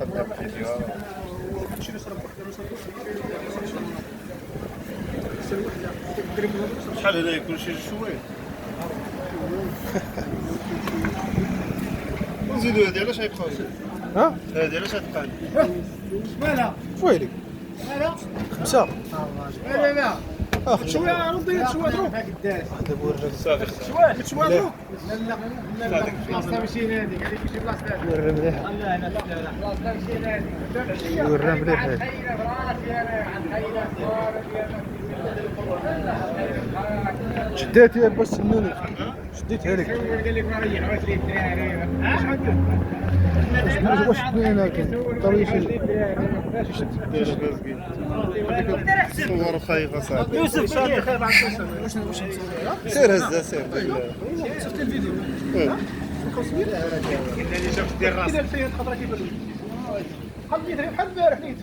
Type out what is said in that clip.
خدام فيديو. شحال هذا يكون شي شويه. نزيدو هادي علاش غيبقاو؟ ها؟ هادي علاش غتبقى؟ مالها؟ ويلي مالها؟ 5. لا لا شويه ردي شويه دروك دابا ورا صافي شويه شويه دروك لا لا لا بلاصه ماشي هذيك هذيك ماشي بلاصه ورا مليح لا لا لا بلاصه ماشي هذيك ورا مليح هذا شديتي باش تسنوني شديتها لك قال لك ريح واش لي الدراري واش شدينا طريق شي صور خايفه صاحبي. يوسف سير هزه سير. شفت الفيديو شفت ديال راسك كذا الفيات خضرا كيفاش بحال البارح نيت